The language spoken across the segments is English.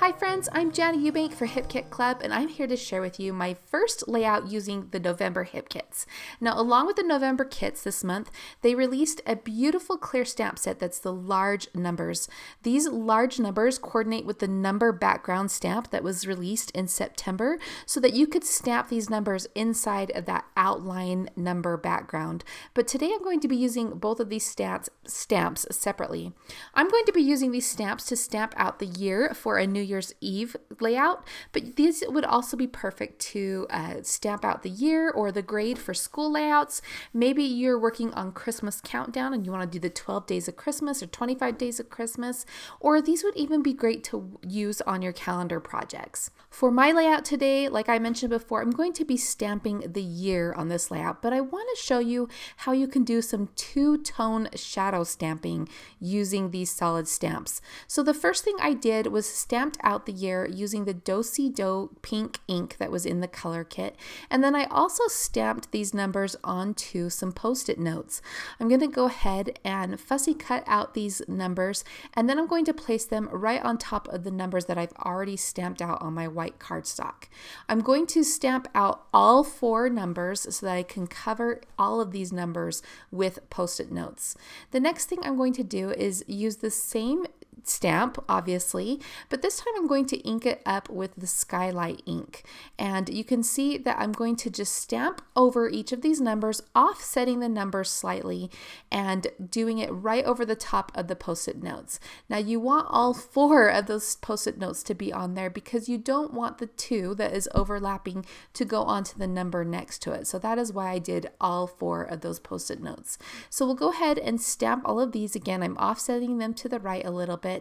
Hi friends, I'm Jana Eubank for Hip Kit Club, and I'm here to share with you my first layout using the November Hip Kits. Now, along with the November kits this month, they released a beautiful clear stamp set that's the large numbers. These large numbers coordinate with the number background stamp that was released in September so that you could stamp these numbers inside of that outline number background. But today I'm going to be using both of these stamps separately. I'm going to be using these stamps to stamp out the year for a New Year's Eve layout, but these would also be perfect to stamp out the year or the grade for school layouts. Maybe you're working on Christmas countdown and you want to do the 12 days of Christmas or 25 days of Christmas, or these would even be great to use on your calendar projects. For my layout today, like I mentioned before, I'm going to be stamping the year on this layout, but I want to show you how you can do some two-tone shadow stamping using these solid stamps. So the first thing I did was stamped out the year using the Do-Si-Do pink ink that was in the color kit, and then I also stamped these numbers onto some post-it notes. I'm going to go ahead and fussy cut out these numbers, and then I'm going to place them right on top of the numbers that I've already stamped out on my white cardstock. I'm going to stamp out all four numbers so that I can cover all of these numbers with post-it notes. The next thing I'm going to do is use the same stamp, obviously, but this time I'm going to ink it up with the Skylight ink. And you can see that I'm going to just stamp over each of these numbers, offsetting the numbers slightly and doing it right over the top of the post-it notes. Now you want all four of those post-it notes to be on there because you don't want the two that is overlapping to go onto the number next to it. So that is why I did all four of those post-it notes. So we'll go ahead and stamp all of these. Again, I'm offsetting them to the right a little bit.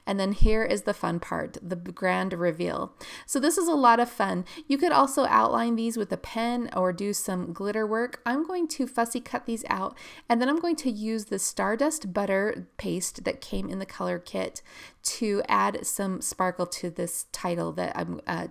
And then here is the fun part, the grand reveal. So this is a lot of fun. You could also outline these with a pen or do some glitter work. I'm going to fussy cut these out, and then I'm going to use the Stardust Butter paste that came in the color kit to add some sparkle to this title that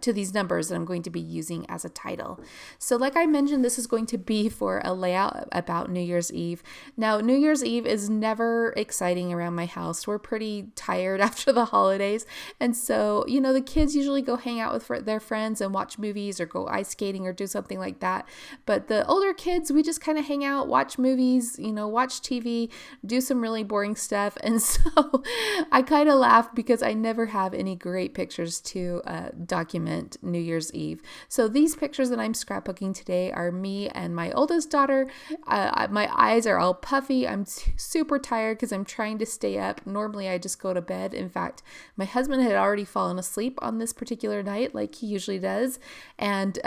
to these numbers that I'm going to be using as a title. So like I mentioned, this is going to be for a layout about New Year's Eve. Now, New Year's Eve is never exciting around my house. We're pretty tired after the holidays. And so, you know, the kids usually go hang out with their friends and watch movies or go ice skating or do something like that. But the older kids, we just kind of hang out, watch movies, you know, watch TV, do some really boring stuff. And so I kind of laugh because I never have any great pictures to document New Year's Eve. So these pictures that I'm scrapbooking today are me and my oldest daughter. My eyes are all puffy. I'm super tired because I'm trying to stay up. Normally I just go to bed. In fact, my husband had already fallen asleep on this particular night like he usually does. And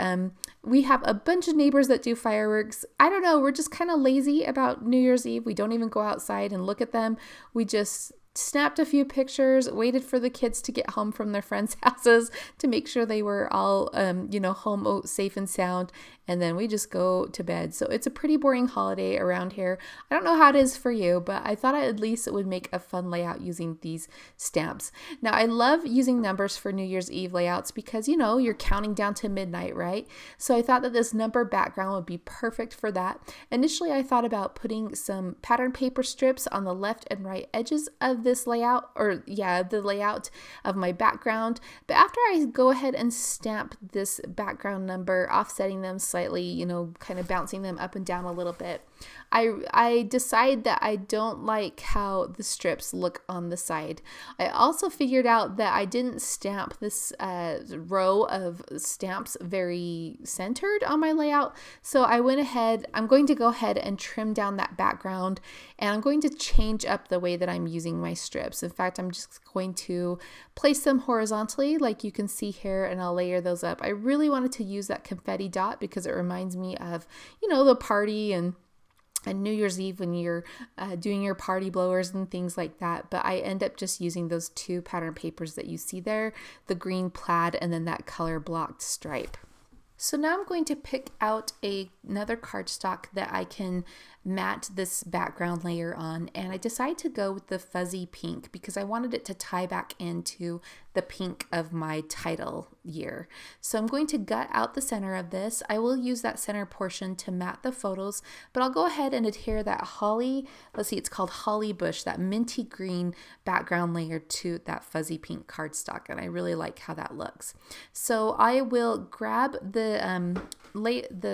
we have a bunch of neighbors that do fireworks. I don't know, we're just kind of lazy about New Year's Eve. We don't even go outside and look at them. We just snapped a few pictures, waited for the kids to get home from their friends' houses to make sure they were all, home safe and sound. And then we just go to bed. So it's a pretty boring holiday around here. I don't know how it is for you, but I thought at least it would make a fun layout using these stamps. Now, I love using numbers for New Year's Eve layouts because, you know, you're counting down to midnight, right? So I thought that this number background would be perfect for that. Initially, I thought about putting some pattern paper strips on the left and right edges of this layout, the layout of my background. But after I go ahead and stamp this background number, offsetting them slightly, you know, kind of bouncing them up and down a little bit, I decide that I don't like how the strips look on the side. I also figured out that I didn't stamp this row of stamps very centered on my layout. So I'm going to go ahead and trim down that background, and I'm going to change up the way that I'm using my strips. In fact, I'm just going to place them horizontally like you can see here, and I'll layer those up. I really wanted to use that confetti dot because it reminds me of, you know, the party and New Year's Eve when you're doing your party blowers and things like that. But I end up just using those two pattern papers that you see there, the green plaid and then that color blocked stripe. So now I'm going to pick out another cardstock that I can mat this background layer on, and I decided to go with the fuzzy pink because I wanted it to tie back into the pink of my title year. So I'm going to gut out the center of this. I will use that center portion to mat the photos, but I'll go ahead and adhere that holly, let's see, it's called holly bush, that minty green background layer to that fuzzy pink cardstock, and I really like how that looks. So I will grab the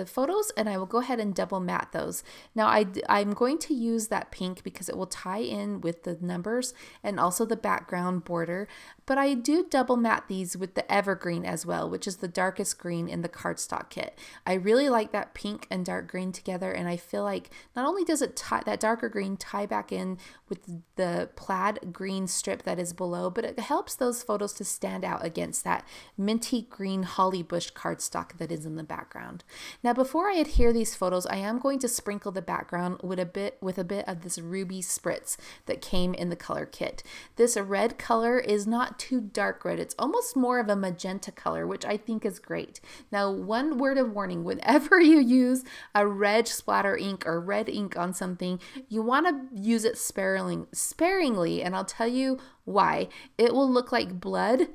photos and I will go ahead and double mat those. Now I'm going to use that pink because it will tie in with the numbers and also the background border, but I do double mat these with the evergreen as well, which is the darkest green in the cardstock kit. I really like that pink and dark green together, and I feel like not only does it that darker green tie back in with the plaid green strip that is below, but it helps those photos to stand out against that minty green holly bush cardstock that is in the background. Now before I adhere these photos, I am going to sprinkle the background with a bit of this ruby spritz that came in the color kit. This red color is not too dark red. It's almost more of a magenta color, which I think is great. Now, one word of warning, whenever you use a red splatter ink or red ink on something, you want to use it sparingly, and I'll tell you why. It will look like blood,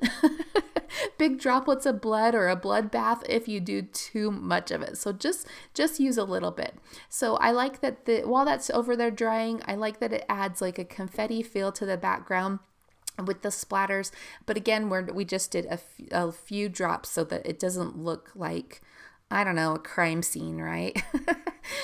big droplets of blood, or a blood bath if you do too much of it. So just use a little bit. So I like that while that's over there drying, I like that it adds like a confetti feel to the background with the splatters. But again, we just did a few drops so that it doesn't look like, I don't know, a crime scene, right?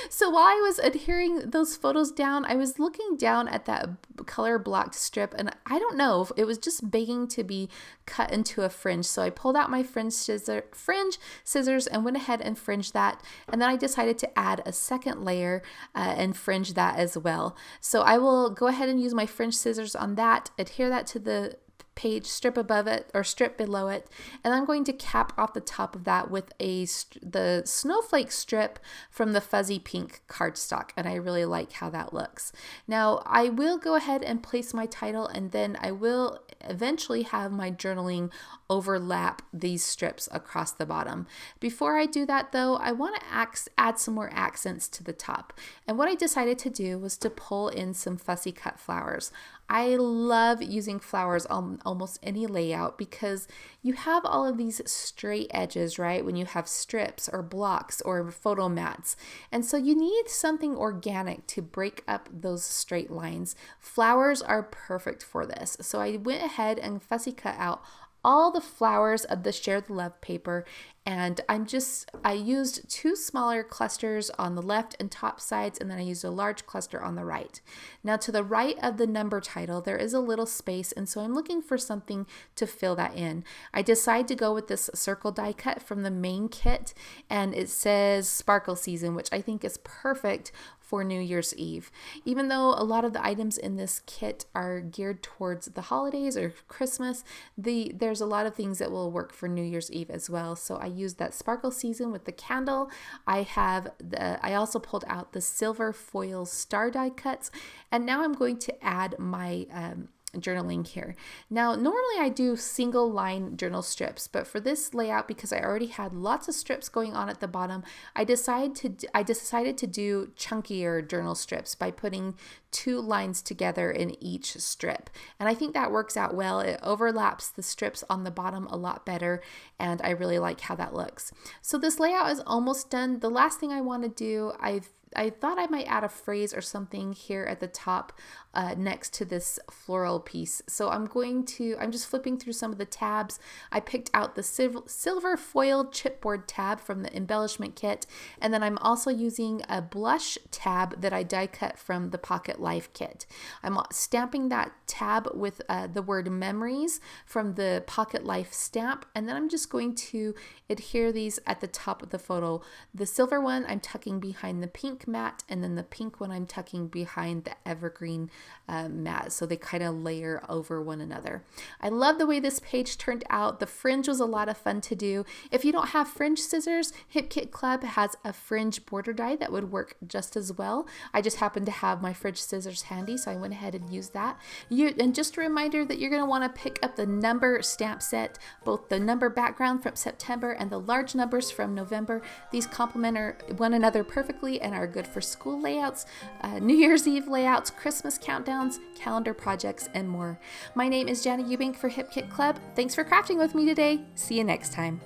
So while I was adhering those photos down, I was looking down at that color blocked strip, and I don't know if it was just begging to be cut into a fringe. So I pulled out my fringe scissors and went ahead and fringed that. And then I decided to add a second layer and fringe that as well. So I will go ahead and use my fringe scissors on that, adhere that to the page strip above it or strip below it, and I'm going to cap off the top of that with the snowflake strip from the fuzzy pink cardstock, and I really like how that looks. Now I will go ahead and place my title, and then I will eventually have my journaling overlap these strips across the bottom. Before I do that though, I want to add some more accents to the top, and what I decided to do was to pull in some fussy cut flowers. I love using flowers on almost any layout because you have all of these straight edges, right? When you have strips or blocks or photo mats. And so you need something organic to break up those straight lines. Flowers are perfect for this. So I went ahead and fussy cut out all the flowers of the Share the Love paper, and I used two smaller clusters on the left and top sides, and then I used a large cluster on the right. Now to the right of the number title, there is a little space, and so I'm looking for something to fill that in. I decided to go with this circle die cut from the main kit, and it says Sparkle Season, which I think is perfect for New Year's Eve. Even though a lot of the items in this kit are geared towards the holidays or Christmas, there's a lot of things that will work for New Year's Eve as well. So I used that Sparkle Season with the candle. I also pulled out the silver foil star die cuts, and now I'm going to add my journaling here. Now, normally I do single line journal strips, but for this layout, because I already had lots of strips going on at the bottom, I decided to do chunkier journal strips by putting two lines together in each strip. And I think that works out well. It overlaps the strips on the bottom a lot better, and I really like how that looks. So this layout is almost done. The last thing I want to do, I thought I might add a phrase or something here at the top next to this floral piece. So I'm just flipping through some of the tabs. I picked out the silver foil chipboard tab from the embellishment kit, and then I'm also using a blush tab that I die cut from the Pocket Life kit. I'm stamping that tab with the word memories from the Pocket Life stamp, and then I'm just going to adhere these at the top of the photo. The silver one I'm tucking behind the pink mat, and then the pink one I'm tucking behind the evergreen mat, so they kind of layer over one another. I love the way this page turned out. The fringe was a lot of fun to do. If you don't have fringe scissors, Hip Kit Club has a fringe border die that would work just as well. I just happened to have my fringe scissors handy, so I went ahead and used that. And just a reminder that you're going to want to pick up the number stamp set, both the number background from September and the large numbers from November. These complement one another perfectly and are are good for school layouts, New Year's Eve layouts, Christmas countdowns, calendar projects, and more. My name is Jana Eubank for Hip Kit Club. Thanks for crafting with me today. See you next time.